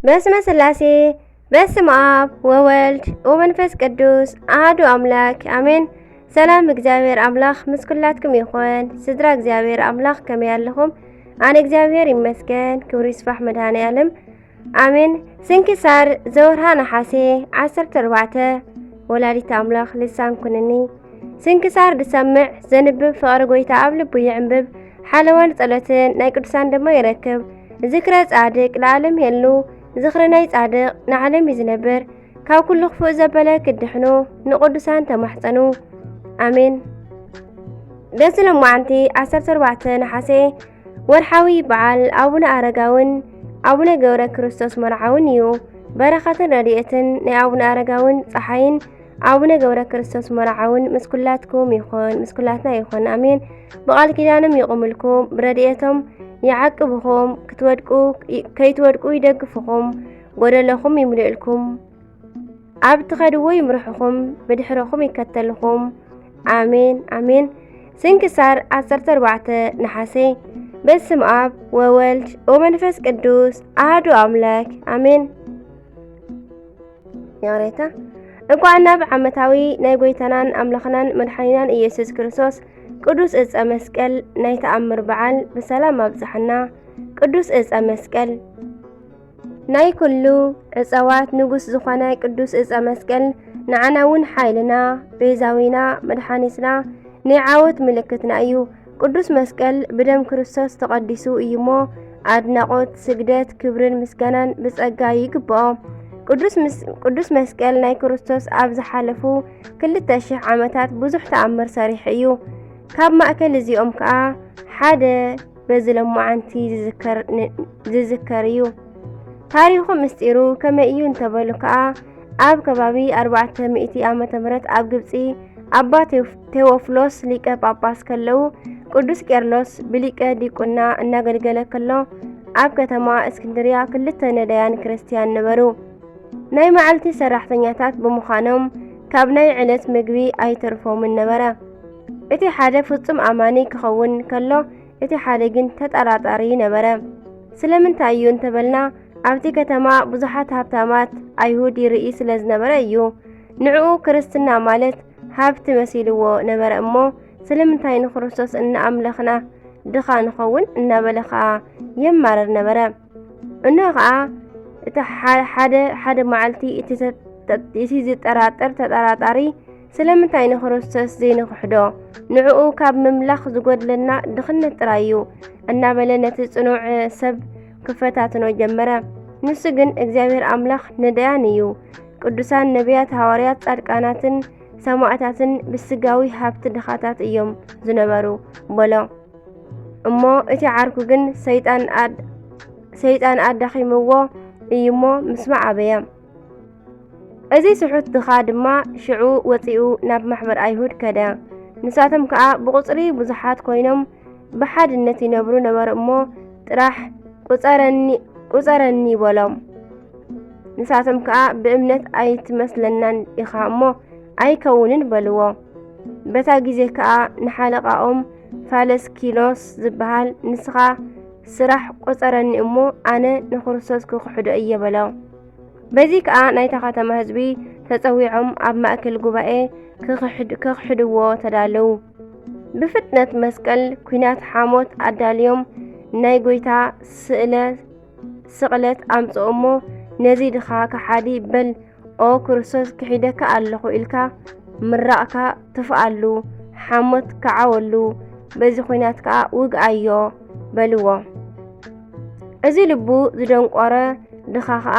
በስመ ስላሴ በስመ አብ ወወልድ ወመንፈስ ቅዱስ አሐዱ አምላክ አሜን። ሰላም እግዚአብሔር አምላክ ምስኩላትኩም ይኹን። ስድራ እግዚአብሔር አምላክ ከመይ ኣለኹም? ኣነ እግዚአብሔር ይመስገን። ክብሪ ይስፋሕ መድኃኔዓለም አሜን። ስንክሳር ዘወርሃ ነሓሴ 14 ወላዲተ አምላክ ልሳን ኩነኒ። ስንክሳር ድሰምዕ ዘንብብ ፍቕሪ ጎይታ ኣብ ልቡ ይዕንብብ። ሓለወን ጸሎትን ናይ ቅዱሳን ደሞ ይረክብ። ዝክረ ጻድቅ ለዓለም የሉ ዝኽሪ ናይ ጻድቕ ንዓለም ይዝነብር። ካብ ኩሉ ክፉእ ዘበለ ክድሕኑ ንቅዱሳን ተማሕፀኑ አሜን። ደስ ለማዓንቲ 14 ነሓሴ ወርሓዊ በዓል አቡነ አረጋውን አቡነ ገብረ ክርስቶስ መርዓውን እዩ። በረኸትን ረድኤትን ናይ አቡነ አረጋውን ፀሓይን አቡነ ገብረ ክርስቶስ መርዓውን ምስኩላትኩም ይኹን ምስኩላትና ይኹን አሜን። በቃል ኪዳንም ይቁምልኩም ብረድኤቶም ይዓቅብኹም ከይትወድቁ ይደግፍኹም ጎደለኹም ይምልእልኩም ኣብ ትኸድዎ ይምርሕኹም ብድሕረኹም ይከተልኹም አሜን አሜን። ስንክሳር 14 ነሓሴ በስመ አብ ወወልድ ወመንፈስ ቅዱስ አሐዱ አምላክ አሜን። ያሬታ እንኳን ናብ ዓመታዊ ናይ ጎይታናን አምላኽናን መድኃኒናን ኢየሱስ ክርስቶስ ቅዱስ ዕፀ መስቀል ናይ ተኣምር በዓል ብሰላም ኣብፅሐና። ቅዱስ ዕፀ መስቀል ናይ ኩሉ ዕፀዋት ንጉስ ዝኾነ ቅዱስ ዕፀ መስቀል ንዓና እውን ሓይልና ቤዛዊና መድኃኒትና ናይ ዓወት ምልክትና እዩ። ቅዱስ መስቀል ብደም ክርስቶስ ተቐዲሱ እዩሞ አድናቆት ስግደት ክብርን ምስጋናን ብጸጋ ይግብኦ። ቅዱስ መስቀል ናይ ክርስቶስ ኣብ ዝሓለፉ 2000 ዓመታት ብዙሕ ተኣምር ሰሪሕ እዩ። ካብ ማእከል እዚኦም ከዓ ሓደ በዝለማዓንቲ ዝዝከር እዩ። ታሪኹ ምስጢሩ ከመይ እዩ እንተበሉ ከዓ ኣብ ከባቢ 400 ዓመተ ምህረት ኣብ ግብፂ ኣባ ቴዎፍሎስ ሊቀ ጳጳስ ከለው ቅዱስ ቄርሎስ ብሊቀ ዲቁና እናገልገለ ከሎ ኣብ ከተማ እስክንድርያ 2 ነዳያን ክርስቲያን ነበሩ። ናይ መዓልቲ ሰራሕተኛታት ብምዃኖም ካብ ናይ ዕለት ምግቢ ኣይተርፎምን ነበረ። እቲ ሓደ ፍጹም አማኒ ክኸውን ከሎ እቲ ሓደ ግን ተጠራጣሪ ነበረ። ስለምንታይ እዩ እንተበልና ኣብቲ ከተማ ብዙሓት ሃብታማት ኣይሁድ ይርኢ ስለ ዝነበረ እዩ። ንዕኡ ክርስትና ማለት ሃብቲ መሲልዎ ነበረ እሞ ስለምንታይ ንክርስቶስ እናኣምለኽና ድኻ ንኸውን እናበለ ከዓ የማረር ነበረ። እንሆ ከዓ እቲ ሓደ መዓልቲ እቲ ዝጠራጠር ተጠራጣሪ ስለምንታይ ንክርስቶስ ዘይንክሕዶ ንዕኡ ካብ ምምላኽ ዝጎድለና ድኽነት ጥራይ እዩ እናበለ ነቲ ጽኑዕ ሰብ ክፈታትኖ ጀመረ። ንሱ ግን እግዚአብሔር አምላኽ ነዳያን እዩ። ቅዱሳን ነቢያት፣ ሐዋርያት፣ ጻድቃናትን ሰማዕታትን ብስጋዊ ሃብቲ ድኻታት እዮም ዝነበሩ በሎ እሞ እቲ ዓርኩ ግን ሰይጣን ኣዳኺምዎ እዩሞ ምስማዕ ኣበየ። እዚ ስሑት ድኻ ድማ ሽዑ ወፂኡ ናብ ማሕበር ኣይሁድ ከደ። ንሳቶም ከዓ ብቁፅሪ ብዙሓት ኮይኖም ብሓድነት ይነብሩ ነበሩ እሞ ጥራሕ ቁፀረኒ በሎም። ንሳቶም ከዓ ብእምነት ኣይትመስለናን ኢኻ እሞ ኣይከውንን በልዎ። በታ ጊዜ ከዓ ንሓለቃኦም ፋለስኪኖስ ዝበሃል ንስኻ ስራሕ ቆፀረኒ እሞ ኣነ ንክርስቶስ ክክሕዶ እየ በሎ። በዚ ከዓ ናይታ ከተማ ህዝቢ ተጸዊዖም ኣብ ማእከል ጉባኤ ክክሕድዎ ተዳለው። ብፍጥነት መስቀል ኩናት ሓሞት ኣዳልዮም ናይ ጎይታ ስቕለት ኣምጽኦሞ ነዚ ድኻ ከሓዲ በል ኦ ክርስቶስ ክሒደካ ኣለኹ ኢልካ ምራቕካ ትፍኣሉ ሓሞት ከዓወሉ በዚ ኩናት ከዓ ውግኣዮ በልዎ። እዚ ልቡ ዝደንቆረ ድኻ ከዓ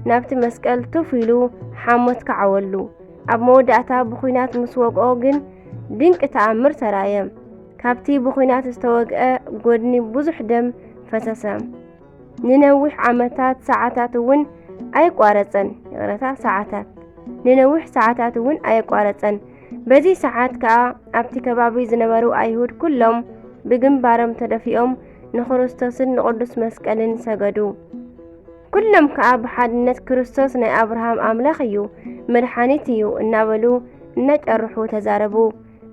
ናብቲ መስቀል ትፍ ኢሉ ሓሞት ከዓወሉ። ኣብ መወዳእታ ብኩናት ምስ ወግኦ ግን ድንቂ ተኣምር ተራየ። ካብቲ ብኩናት ዝተወግአ ጎድኒ ብዙሕ ደም ፈሰሰ። ንነዊሕ ዓመታት ሰዓታት እውን ኣይቋረፀን። ንነዊሕ ሰዓታት እውን ኣይቋረፀን። በዚ ሰዓት ከዓ ኣብቲ ከባቢ ዝነበሩ ኣይሁድ ኩሎም ብግንባሮም ተደፊኦም ንክርስቶስን ንቅዱስ መስቀልን ሰገዱ። ኩሎም ከዓ ብሓድነት ክርስቶስ ናይ አብርሃም አምላኽ እዩ መድኃኒት እዩ እናበሉ እናጨርሑ ተዛረቡ።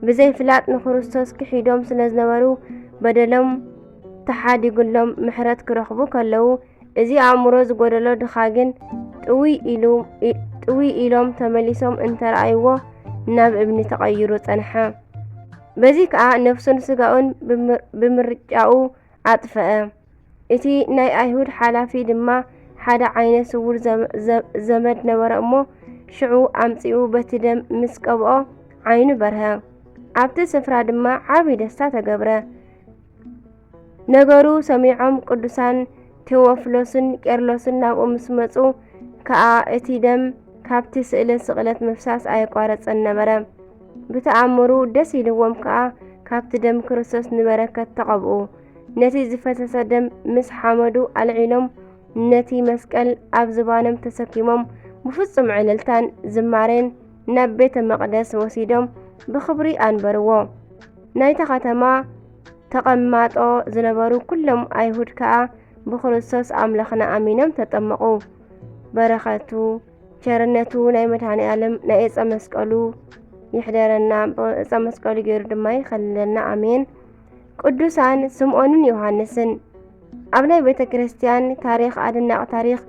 ብዘይፍላጥ ንክርስቶስ ክሒዶም ስለ ዝነበሩ በደሎም ተሓዲጉሎም ምሕረት ክረኽቡ ከለው እዚ ኣእምሮ ዝጎደሎ ድኻ ግን ጥዊ ኢሎም ተመሊሶም እንተረኣይዎ ናብ እብኒ ተቐይሩ ጸንሐ። በዚ ከዓ ነፍሱን ስጋኡን ብምርጫኡ ኣጥፍአ። እቲ ናይ ኣይሁድ ሓላፊ ድማ ሓደ ዓይነ ስውር ዘመድ ነበረ እሞ ሽዑ ኣምጺኡ በቲ ደም ምስ ቀብኦ ዓይኑ በርሀ። ኣብቲ ስፍራ ድማ ዓብዪ ደስታ ተገብረ። ነገሩ ሰሚዖም ቅዱሳን ቴዎፍሎስን ቄርሎስን ናብኡ ምስ መጹ ከዓ እቲ ደም ካብቲ ስእለ ስቕለት ምፍሳስ ኣይቋረጸን ነበረ። ብተኣምሩ ደስ ኢልዎም ከዓ ካብቲ ደም ክርስቶስ ንበረከት ተቐብኡ። ነቲ ዝፈሰሰ ደም ምስ ሓመዱ ኣልዒሎም ነቲ መስቀል ኣብ ዝባኖም ተሰኪሞም ብፍጹም ዕልልታን ዝማሬን ናብ ቤተ መቕደስ ወሲዶም ብኽብሪ ኣንበርዎ። ናይታ ከተማ ተቐማጦ ዝነበሩ ኩሎም ኣይሁድ ከዓ ብክርስቶስ ኣምላኽና ኣሚኖም ተጠመቑ። በረኸቱ ቸርነቱ ናይ መድኃኔ ዓለም ናይ ዕፀ መስቀሉ ይሕደረና፣ ብዕፀ መስቀሉ ገይሩ ድማ ይኸልለና ኣሜን። ቅዱሳን ስምዖንን ዮሃንስን ኣብ ናይ ቤተ ክርስቲያን ታሪኽ ኣድናቕ ታሪኽ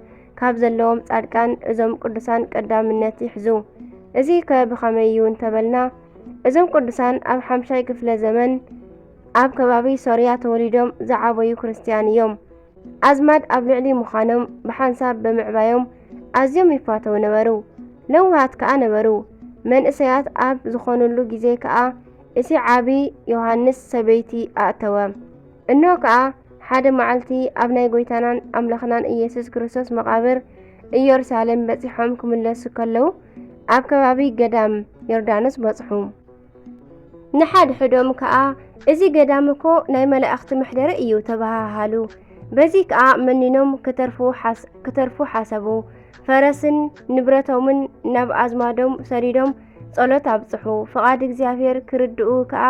ካብ ዘለዎም ጻድቃን እዞም ቅዱሳን ቀዳምነት ይሕዙ። እዚ ብኸመይ እዩ እንተበልና እዞም ቅዱሳን ኣብ 5ይ ክፍለ ዘመን ኣብ ከባቢ ሶርያ ተወሊዶም ዝዓበዩ ክርስቲያን እዮም። ኣዝማድ ኣብ ልዕሊ ምዃኖም ብሓንሳብ ብምዕባዮም ኣዝዮም ይፋተው ነበሩ። ለውሃት ከዓ ነበሩ። መንእሰያት ኣብ ዝኾኑሉ ጊዜ ከዓ እቲ ዓቢ ዮሃንስ ሰበይቲ ኣእተወ። እነሆ ከዓ ሓደ መዓልቲ ኣብ ናይ ጎይታናን ኣምላኽናን ኢየሱስ ክርስቶስ መቓብር ኢየሩሳሌም በፂሖም ክምለሱ ከለዉ ኣብ ከባቢ ገዳም ዮርዳኖስ በጽሑ። ንሓድሕዶም ከዓ እዚ ገዳም እኮ ናይ መላእኽቲ መሕደሪ እዩ ተባሃሃሉ። በዚ ከዓ መኒኖም ክተርፉ ሓሰቡ። ፈረስን ንብረቶምን ናብ ኣዝማዶም ሰዲዶም ጸሎት ኣብጽሑ። ፍቓድ እግዚአብሔር ክርድኡ ከዓ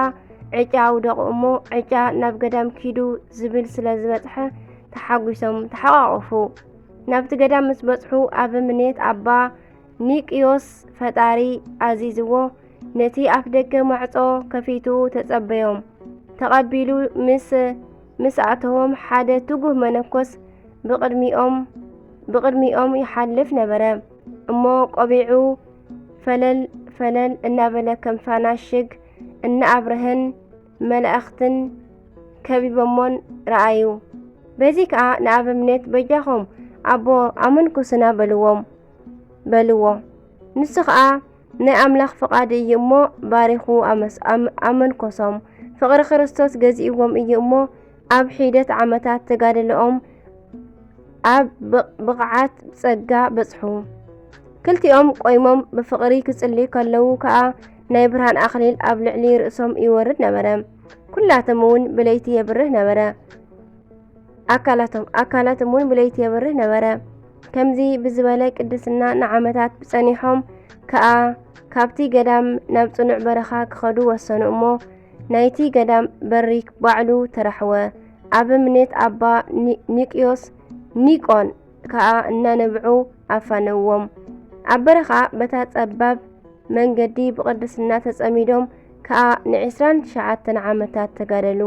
ዕጫ ኣውደቑ እሞ ዕጫ ናብ ገዳም ኪዱ ዝብል ስለ ዝበጽሐ ተሓጒሶም ተሓቋቑፉ። ናብቲ ገዳም ምስ በጽሑ ኣበምኔት ኣባ ኒቅዮስ ፈጣሪ ኣዚዝዎ ነቲ ኣፍ ደገ ማዕጾ ከፊቱ ተጸበዮም። ተቐቢሉ ምስ ኣተዎም ሓደ ትጉህ መነኮስ ብቕድሚኦም ይሓልፍ ነበረ እሞ ቆቢዑ ፈለል እናበለ ከም ፋናሽግ እናኣብርህን መላእኽትን ከቢቦሞን ረአዩ። በዚ ከዓ ንኣበምኔት በጃኹም ኣቦ ኣመንኩስና በልዎ። ንሱ ከዓ ናይ ኣምላኽ ፍቓድ እዩ እሞ ባሪኹ ኣመንኮሶም። ፍቕሪ ክርስቶስ ገዚእዎም እዩ እሞ ኣብ ሒደት ዓመታት ተጋድልኦም ኣብ ብቕዓት ጸጋ በጽሑ። ክልቲኦም ቆይሞም ብፍቕሪ ክጽልዩ ከለዉ ከዓ ናይ ብርሃን ኣኽሊል ኣብ ልዕሊ ርእሶም ይወርድ ነበረ። ኩላቶም እውን ብለይቲ የብርህ ነበረ። ኣካላቶም እውን ብለይቲ የብርህ ነበረ። ከምዚ ብዝበለ ቅድስና ንዓመታት ጸኒሖም ከዓ ካብቲ ገዳም ናብ ጽኑዕ በረኻ ክኸዱ ወሰኑ እሞ ናይቲ ገዳም በሪ ባዕሉ ተራሕወ። ኣበምኔት ኣባ ኒቆን ከዓ እናነብዑ ኣፋነዎም። ኣብ በረኻ በታ ጸባብ መንገዲ ብቅድስና ተጸሚዶም ከዓ ን29 ዓመታት ተጋደሉ።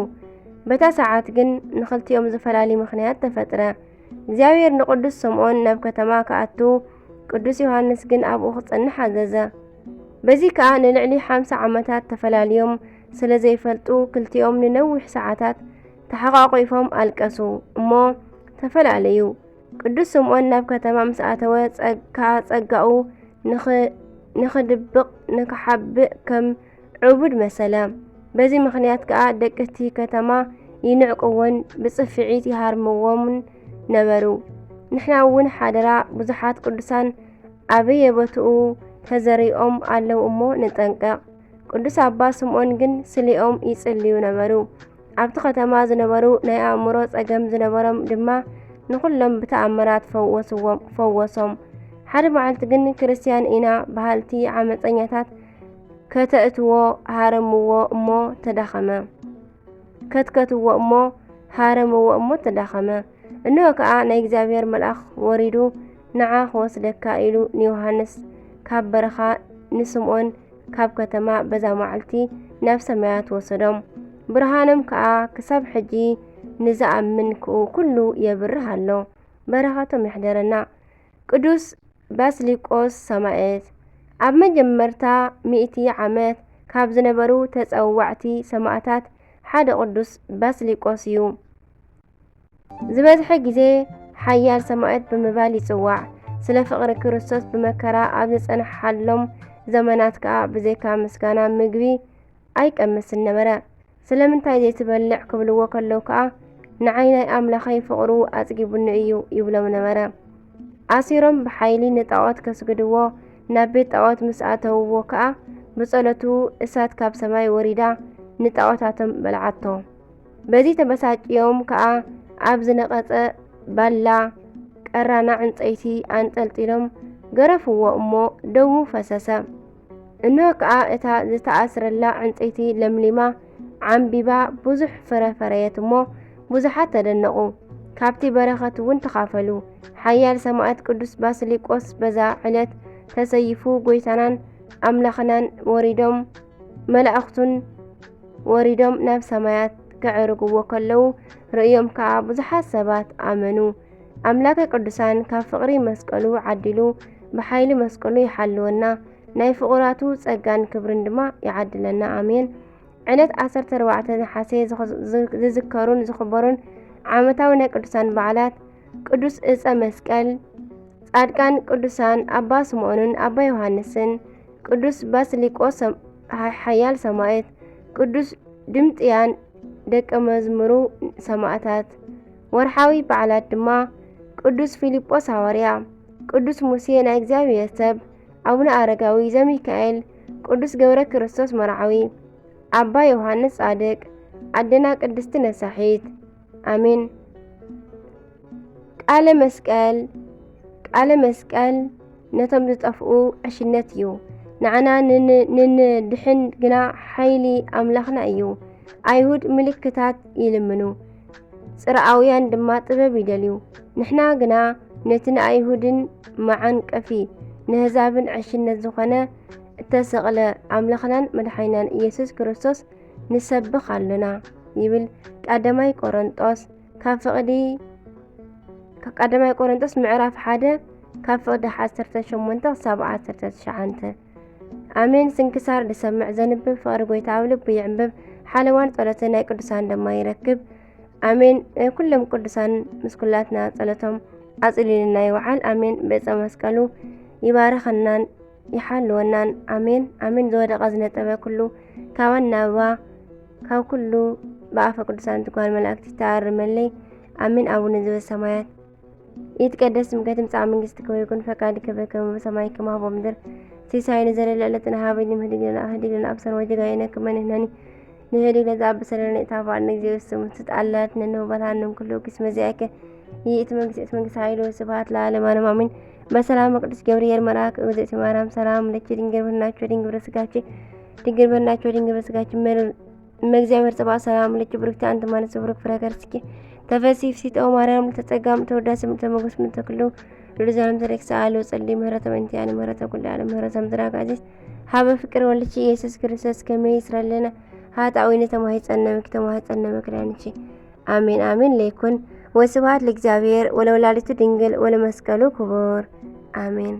በታ ሰዓት ግን ንኽልቲኦም ዝፈላለዩ ምኽንያት ተፈጥረ። እግዚአብሔር ንቅዱስ ስምዖን ናብ ከተማ ከኣቱ፣ ቅዱስ ዮሃንስ ግን ኣብኡ ክጸንሕ ኣዘዘ። በዚ ከዓ ንልዕሊ 50 ዓመታት ተፈላልዮም ስለ ዘይፈልጡ ክልቲኦም ንነዊሕ ሰዓታት ተሓቋቒፎም ኣልቀሱ እሞ ተፈላለዩ። ቅዱስ ስምዖን ናብ ከተማ ምስ ኣተወ ጸጋኡ ንኽድብቕ ንክሓብእ ከም ዕቡድ መሰለ። በዚ ምኽንያት ከዓ ደቅቲ ከተማ ይንዕቅዎን ብጽፍዒት ይሃርምዎምን ነበሩ። ንሕና እውን ሓደራ ብዙሓት ቅዱሳን ኣበየ ቦትኡ ተዘሪኦም ኣለዉ እሞ ንጠንቀቕ። ቅዱስ ኣባ ስምዖን ግን ስሊኦም ይጽልዩ ነበሩ። ኣብቲ ከተማ ዝነበሩ ናይ ኣእምሮ ጸገም ዝነበሮም ድማ ንኹሎም ብተኣምራት ፈወሶም። ሓደ መዓልቲ ግን ክርስቲያን ኢና ባህልቲ ዓመፀኛታት ከተእትዎ ሃረምዎ እሞ ተዳኸመ። እነሆ ከዓ ናይ እግዚአብሔር መልአኽ ወሪዱ ንዓ ክወስደካ ኢሉ ንዮሃንስ ካብ በረኻ ንስምዖን ካብ ከተማ በዛ መዓልቲ ናብ ሰማያት ወሰዶም። ብርሃኖም ከዓ ክሳብ ሕጂ ንዝኣምን ኩሉ የብርህ ኣሎ። በረኸቶም ይሕደረና። ቅዱስ ባስሊቆስ ሰማዕት ኣብ መጀመርታ 100 ዓመት ካብ ዝነበሩ ተጸዋዕቲ ሰማዕታት ሓደ ቅዱስ ባስሊቆስ እዩ። ዝበዝሐ ግዜ ሓያል ሰማዕት ብምባል ይጽዋዕ። ስለ ፍቕሪ ክርስቶስ ብመከራ ኣብ ዝጸንሐሎም ዘመናት ከዓ ብዘይካ ምስጋና ምግቢ ኣይቀምስን ነበረ። ስለምንታይ ዘይትበልዕ ክብልዎ ከለዉ ከዓ ንዓይናይ ኣምላኸይ ፍቕሩ ኣጽጊቡኒ እዩ ይብሎም ነበረ። ኣሲሮም ብሓይሊ ንጣዖት ከስግድዎ ናብ ቤት ጣዖት ምስ ኣተውዎ ከዓ ብጸሎቱ እሳት ካብ ሰማይ ወሪዳ ንጣዖታቶም በልዓቶ። በዚ ተበሳጭዮም ከዓ ኣብ ዝነቐጸ ባላ ቀራና ዕንፀይቲ አንጠልጢሎም ገረፍዎ እሞ ደሙ ፈሰሰ። እንሆ ከዓ እታ ዝተኣስረላ ዕንፀይቲ ለምሊማ ዓምቢባ ብዙሕ ፍረ ፈረየት እሞ ብዙሓት ተደነቑ። ካብቲ በረኸት እውን ተኻፈሉ። ሓያል ሰማዕት ቅዱስ ባስሊቆስ በዛ ዕለት ተሰይፉ ጎይታናን ኣምላኽናን ወሪዶም መላእኽቱን ወሪዶም ናብ ሰማያት ከዕርግዎ ከለዉ ርእዮም ከዓ ብዙሓት ሰባት ኣመኑ። ኣምላከ ቅዱሳን ካብ ፍቕሪ መስቀሉ ዓዲሉ ብሓይሊ መስቀሉ ይሓልወና፣ ናይ ፍቑራቱ ጸጋን ክብርን ድማ ይዓድለና። ኣሜን። ዕለት 14 ነሓሴ ዝዝከሩን ዝኽበሩን ዓመታዊ ናይ ቅዱሳን በዓላት ቅዱስ ዕፀ መስቀል፣ ጻድቃን ቅዱሳን ኣባ ስምዖንን ኣባ ዮሐንስን፣ ቅዱስ ባስሊቆስ ሓያል ሰማዕት፣ ቅዱስ ድምጥያን ደቀ መዝሙሩ ሰማዕታት። ወርሓዊ በዓላት ድማ ቅዱስ ፊልጶስ ሐዋርያ፣ ቅዱስ ሙሴ ናይ እግዚአብሔር ሰብ፣ አቡነ አረጋዊ ዘሚካኤል፣ ቅዱስ ገብረ ክርስቶስ መርዓዊ፣ አባ ዮሐንስ ጻድቅ፣ አደና ቅድስት ነሳሒት። አሜን። ቃለ መስቀል ነቶም ዝጠፍኡ ዕሽነት እዩ። ንዓና ንንድሕን ግና ሓይሊ ኣምላኽና እዩ። ኣይሁድ ምልክታት ይልምኑ፣ ጽርዓውያን ድማ ጥበብ ይደልዩ። ንሕና ግና ነቲ ንኣይሁድን መዓንቀፊ ንህዛብን ዕሽነት ዝኾነ እተሰቕለ ኣምላኽናን መድሓኒናን ኢየሱስ ክርስቶስ ንሰብኽ ኣለና ይብል ቀዳማይ ቆሮንጦስ ምዕራፍ 1 ካብ ፍቕዲ 18 ክሳብ 19። ኣሜን። ስንክሳር ዝሰምዕ ዘንብብ ፍቕሪ ጎይታ ኣብ ልቡ ይዕንብብ፣ ሓለዋን ጸሎትን ናይ ቅዱሳን ድማ ይረክብ። አሜን። ኩሎም ቅዱሳን ምስኩላትና ጸሎቶም ኣጽሊልና ይወዓል። አሜን። በዕፀ መስቀሉ ይባረኸናን ይሓልወናን። አሜን አሜን። ዝወደቐ ዝነጠበ ኩሉ ካባን ናባ ካብ ኩሉ ብኣፈ ቅዱሳን ትጓል መላእክቲ ተኣርመለይ። አሜን። አቡነ ዘበሰማያት ይትቀደስ ስምከ ትምጻእ መንግሥትከ ወይኩን ፈቃድከ በከመ በሰማይ ከማሁ በምድር ሲሳይነ ዘለለ ዕለትነ ሀበነ ህድግ ለነ አብሰር ወጌጋየነ ከመ ንሕነኒ ንህድግ ለዘአብሰለነ ኢታብአነ እግዚአብሔር ስሙ ትጣላት ነነባታንም ኩሉ ቅስመ ዚአከ ይእቲ መንግስት ኃይል ወስብሐት ለዓለመ ዓለም አሜን። በሰላም ቅዱስ ገብርኤል መልአክ እግዝእትነ ማርያም ሰላም ለኪ ድንግል በናችሁ ድንግል በስጋችን መግዚአብሔር ጽባሕ ሰላም ለኪ ብሩክቲ አንቲ እምአንስት ብሩክ ፍሬ ከርሥኪ ተፈሥሒ ፍሥሕት ኦ ማርያም ተጸጋም ተወዳሲ ምእተመጎስ ምእተክሉ ለዘላለም ተረክሰ አሎ ጸልይ ምህረተ በእንቲአነ ምህረተ ኩሉ ዓለም ምህረተ ምድራቅ አዚዝ ሀበ ፍቅር ወልድኪ ኢየሱስ ክርስቶስ ከመ ይስረለነ ኃጣውኢነ ተማኅፀነ መክዳንቺ አሜን አሜን። ለይኩን ወስብሐት ለእግዚአብሔር ወለወላዲቱ ድንግል ወለመስቀሉ ክቡር አሜን።